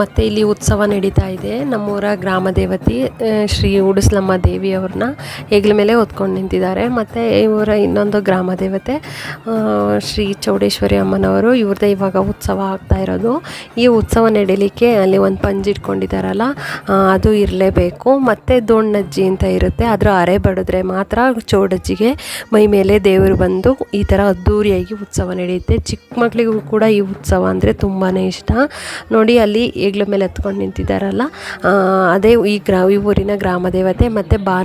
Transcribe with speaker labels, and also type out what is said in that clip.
Speaker 1: ಮತ್ತು ಇಲ್ಲಿ ಉತ್ಸವ ನಡೀತಾ ಇದೆ. ನಮ್ಮೂರ ಗ್ರಾಮ ದೇವತೆ ಶ್ರೀ ಉಡುಸ್ಲಮ್ಮ ದೇವಿಯವ್ರನ್ನ ಹೆಗ್ಲ ಮೇಲೆ ಹೊತ್ಕೊಂಡು ನಿಂತಿದ್ದಾರೆ. ಮತ್ತು ಇವರ ಇನ್ನೊಂದು ಗ್ರಾಮ ದೇವತೆ ಶ್ರೀ ಚೌಡೇಶ್ವರಿ ಅಮ್ಮನವರು, ಇವ್ರದ್ದೇ ಇವಾಗ ಉತ್ಸವ ಆಗ್ತಾ ಇರೋದು. ಈ ಉತ್ಸವ ನಡೀಲಿಕ್ಕೆ ಅಲ್ಲಿ ಒಂದು ಪಂಜಿ ಇಟ್ಕೊಂಡಿದ್ದಾರಲ್ಲ, ಅದು ಇರಲೇಬೇಕು. ಮತ್ತು ದೋಣ್ಣಜ್ಜಿ ಅಂತ ಇರುತ್ತೆ, ಅದರ ಅರೆ ಬಡಿದ್ರೆ ಮಾತ್ರ ಚೌಡಜ್ಜಿಗೆ ಮೈ ಮೇಲೆ ದೇವರು ಬಂದು ಈ ಥರ ಅದ್ದೂರಿಯಾಗಿ ಉತ್ಸವ ನಡೆಯುತ್ತೆ. ಚಿಕ್ಕ ಮಕ್ಕಳಿಗೂ ಕೂಡ ಈ ಉತ್ಸವ ಅಂದರೆ ತುಂಬಾ ಇಷ್ಟ. ನೋಡಿ ಅಲ್ಲಿ ಹೆಗ್ಲ ಮೇಲೆ ಹತ್ಕೊಂಡು ನಿಂತಿದ್ದಾರಲ್ಲ, ಅದೇ ಈ ಊರಿನ ಗ್ರಾಮ ದೇವತೆ. ಮತ್ತು